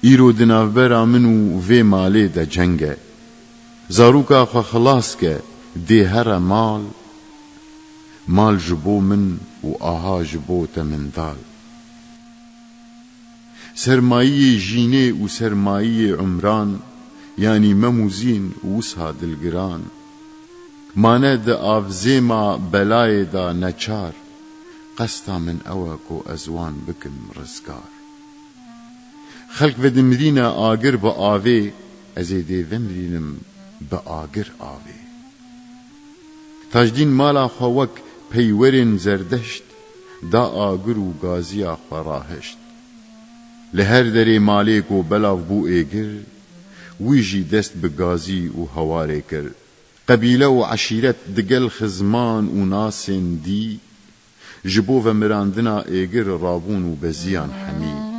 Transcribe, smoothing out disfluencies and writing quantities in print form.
ایرو دنافبرا منو وی مالی دا جنگه زاروکا خو خلاص که دی هر مال جبو من و آها جبو تمندال سرمایه جینه و سرمایه عمران یعنی مموزین و وسها دلگران مانه دا آفزیما بلای دا نچار قستا من اوکو ازوان بکم رزگار خلق و دمرین آگر با آوه ازیده ومرینم با آگر آوه تاجدین مالا خوک پیورین زردشت دا آگر و گازی خوراهشت لهر دری مالیک و بلاو بو ایگر ویجی دست بگازی و هواره کر قبیله و عشیرت دگل خزمان و ناسن دی جبو و مراندنا ایگر رابون و بزیان حمی